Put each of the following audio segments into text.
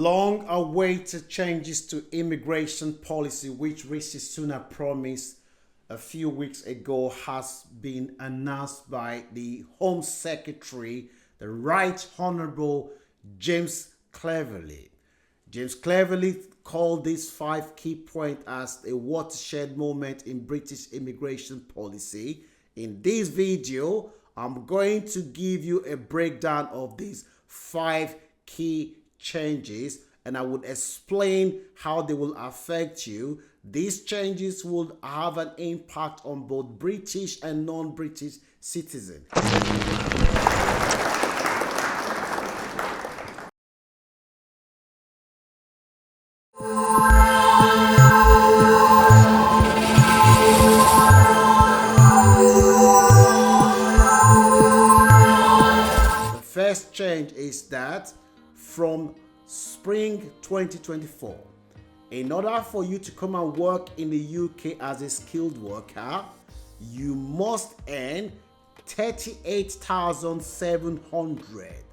long-awaited changes to immigration policy, which Rishi Sunak promised a few weeks ago, has been announced by the Home Secretary, the Right Honorable James Cleverly. James Cleverly called these 5 key points as a watershed moment in British immigration policy. In this video, I'm going to give you a breakdown of these 5 key changes, and I would explain how they will affect you. These changes will have an impact on both British and non-British citizens. The first change is that from spring 2024, in order for you to come and work in the UK as a skilled worker, you must earn 38,700.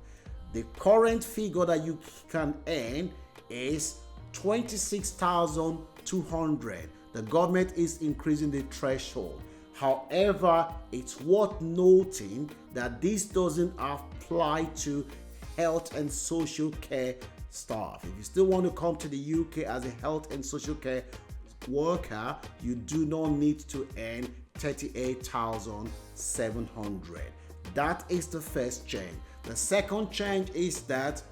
The current figure that you can earn is 26,200. The government is increasing the threshold. However, it's worth noting that this doesn't apply to health and social care staff. If you still want to come to the UK as a health and social care worker, you do not need to earn 38,700. That is the first change. The second change is that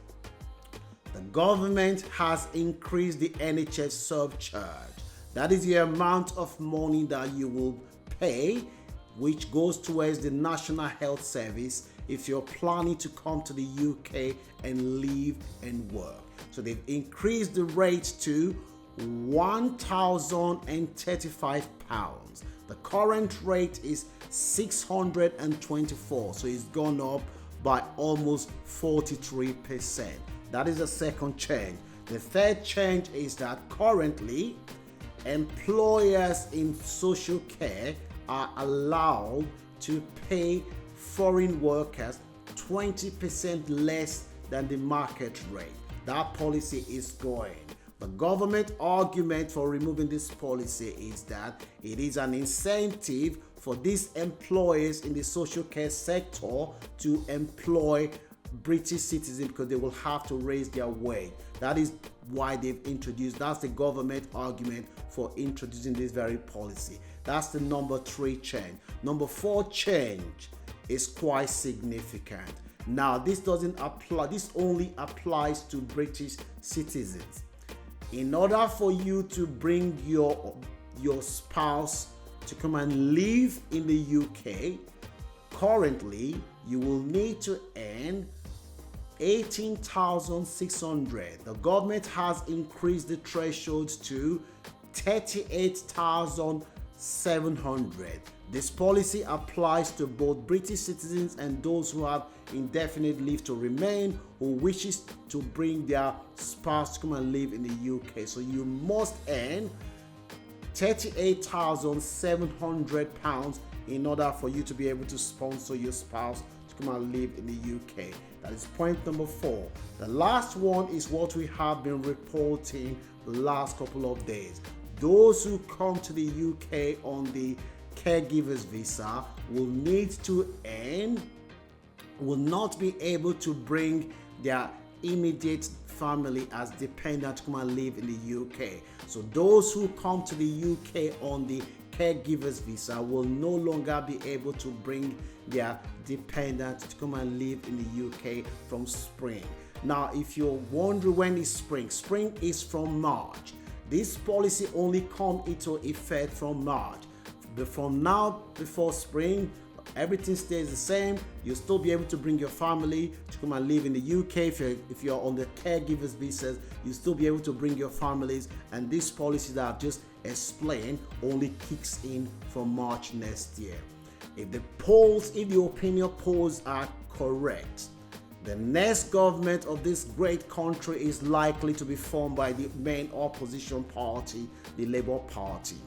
the government has increased the NHS surcharge. That is the amount of money that you will pay, which goes towards the National Health Service if you're planning to come to the UK and live and work. So they've increased the rate to £1,035. The current rate is 624, so it's gone up by almost 43%. That is the second change. The third change is that currently employers in social care are allowed to pay foreign workers 20% less than the market rate. That policy is going. The government argument for removing this policy is that it is an incentive for these employers in the social care sector to employ British citizens because they will have to raise their wage. That is why they've introduced, that's the government argument for introducing this very policy. That's the number 3 change. Number 4 change is quite significant. Now, this doesn't apply, this only applies to British citizens. In order for you to bring your spouse to come and live in the UK, currently you will need to earn 18,600. The government has increased the threshold to 38,700. This policy applies to both British citizens and those who have indefinite leave to remain who wishes to bring their spouse to come and live in the UK. So you must earn £38,700 in order for you to be able to sponsor your spouse to come and live in the UK. That is point number 4. The last one is what we have been reporting the last couple of days. Those who come to the UK on the caregiver's visa will not be able to bring their immediate family as dependent to come and live in the UK. So those who come to the UK on the caregiver's visa will no longer be able to bring their dependent to come and live in the UK from spring. Now, if you're wondering when is spring, spring is from March. This policy only comes into effect from March. From now, before spring, everything stays the same. You'll still be able to bring your family to come and live in the UK. If you're on the caregiver's visas, you'll still be able to bring your families. And this policy that I've just explained only kicks in from March next year. If the opinion polls are correct, the next government of this great country is likely to be formed by the main opposition party, the Labour Party.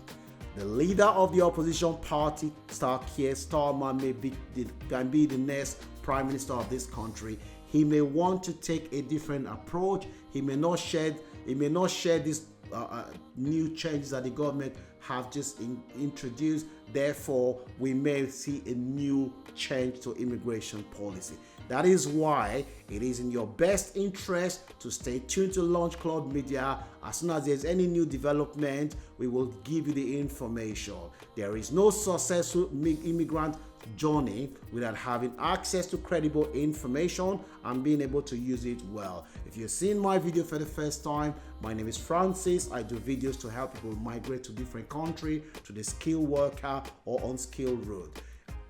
The leader of the opposition party, Keir Starmer, can be the next prime minister of this country. he may want to take a different approach. He may not share these new changes that the government have just introduced. Therefore, we may see a new change to immigration policy. That is why it is in your best interest to stay tuned to Launch Club Media. As soon as there's any new development, we will give you the information. There is no successful immigrant journey without having access to credible information and being able to use it well. If you're seeing my video for the first time, my name is Francis. I do videos to help people migrate to different countries, to the skilled worker or unskilled route.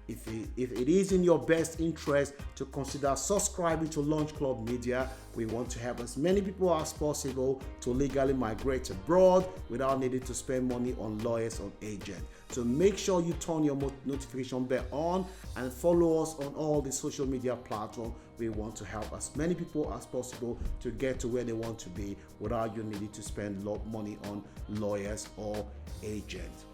If it is in your best interest to consider subscribing to Launch Club Media, we want to help as many people as possible to legally migrate abroad without needing to spend money on lawyers or agents. So make sure you turn your notification bell on and follow us on all the social media platforms. We want to help as many people as possible to get to where they want to be without you needing to spend a lot of money on lawyers or agents.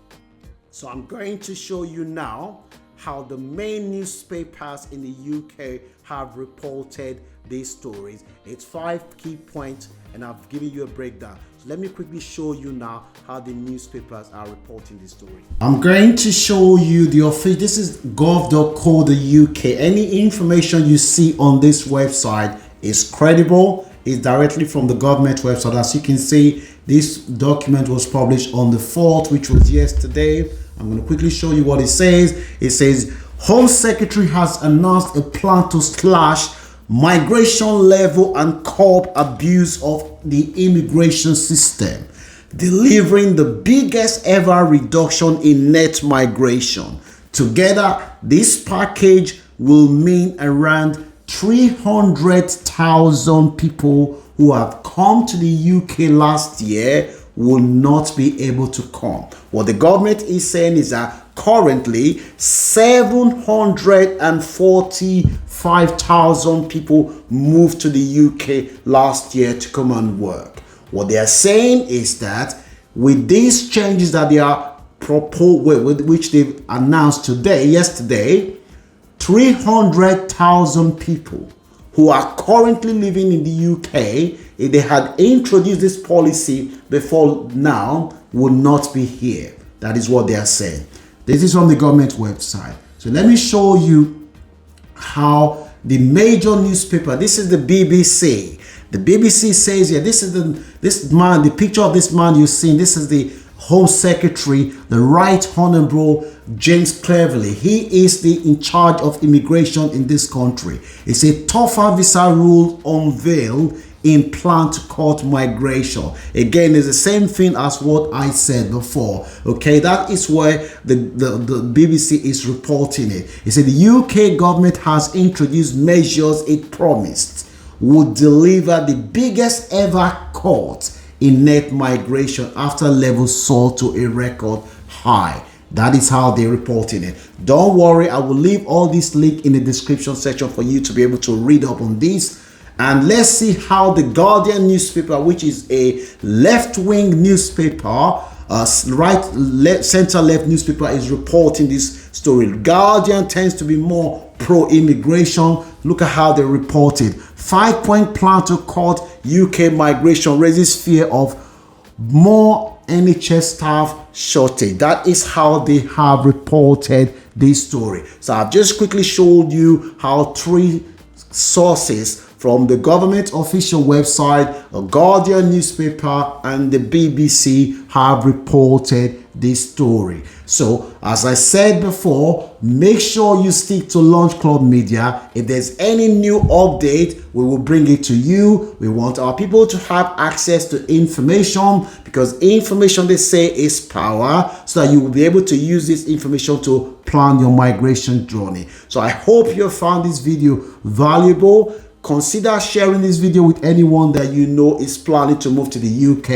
So I'm going to show you now how the main newspapers in the UK have reported these stories. It's 5 key points and I've given you a breakdown. So let me quickly show you now how the newspapers are reporting this story. I'm going to show you the official, this is gov.co.uk. Any information you see on this website is credible, is directly from the government website. As you can see, this document was published on the 4th, which was yesterday. I'm going to quickly show you what it says. It says, Home Secretary has announced a plan to slash migration level and curb abuse of the immigration system, delivering the biggest ever reduction in net migration. Together, this package will mean around 300,000 people who have come to the UK last year will not be able to come. What the government is saying is that currently 745,000 people moved to the UK last year to come and work. What they are saying is that with these changes that they are proposed, which they've announced yesterday, 300,000 people who are currently living in the UK, if they had introduced this policy before now, would not be here. That is what they are saying. This is from the government website. So let me show you how the major newspaper, this is the BBC. The BBC says here, this is the picture of this man you're seeing. This is the Home Secretary, the Right Honorable James Cleverly. He is in charge of immigration in this country. It's a tougher visa rule unveiled in plan to cut migration. Again, it's the same thing as what I said before. Okay, that is where the BBC is reporting it. It said the UK government has introduced measures it promised would deliver the biggest ever cut in net migration after levels soared to a record high. That is how they're reporting it. Don't worry, I will leave all this link in the description section for you to be able to read up on this. And let's see how the Guardian newspaper, which is a left-wing newspaper, center-left newspaper, is reporting this story. Guardian tends to be more pro-immigration. Look at how they report it. 5-point plan to cut UK migration raises fear of more NHS staff shortage. That is how they have reported this story. So I've just quickly showed you how 3 sources from the government official website, a Guardian newspaper, and the BBC have reported this story. So, as I said before, make sure you stick to Launch Club Media. If there's any new update, we will bring it to you. We want our people to have access to information, because information, they say, is power, so that you will be able to use this information to plan your migration journey. So I hope you found this video valuable. Consider sharing this video with anyone that you know is planning to move to the UK.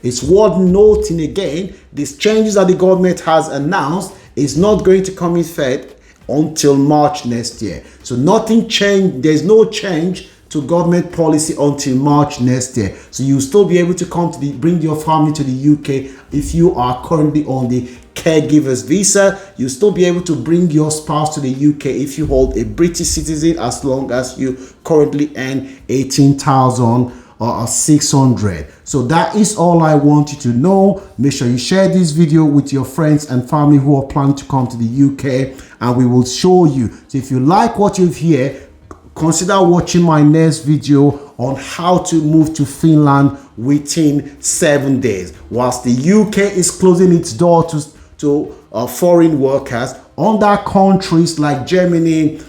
It's worth noting again, these changes that the government has announced is not going to come in effect until March next year. So nothing changed. There's no change to government policy until March next year. So you'll still be able to come to bring your family to the UK if you are currently on the caregiver's visa. You'll still be able to bring your spouse to the UK if you hold a British citizen, as long as you currently earn 18,600. So that is all I want you to know. Make sure you share this video with your friends and family who are planning to come to the UK, and we will show you. So if you like what you've heard, consider watching my next video on how to move to Finland within 7 days. Whilst the UK is closing its door to foreign workers, other countries like Germany,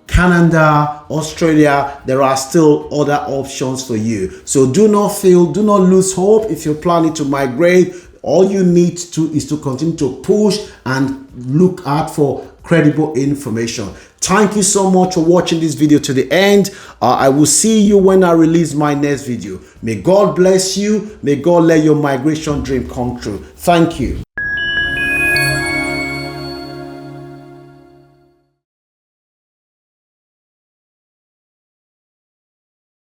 Canada, Australia, there are still other options for you. So do not lose hope. If you're planning to migrate, all you need to is to continue to push and look out for credible information. Thank you so much for watching this video to the end. I will see you when I release my next video. May God bless you. May God let your migration dream come true. Thank you.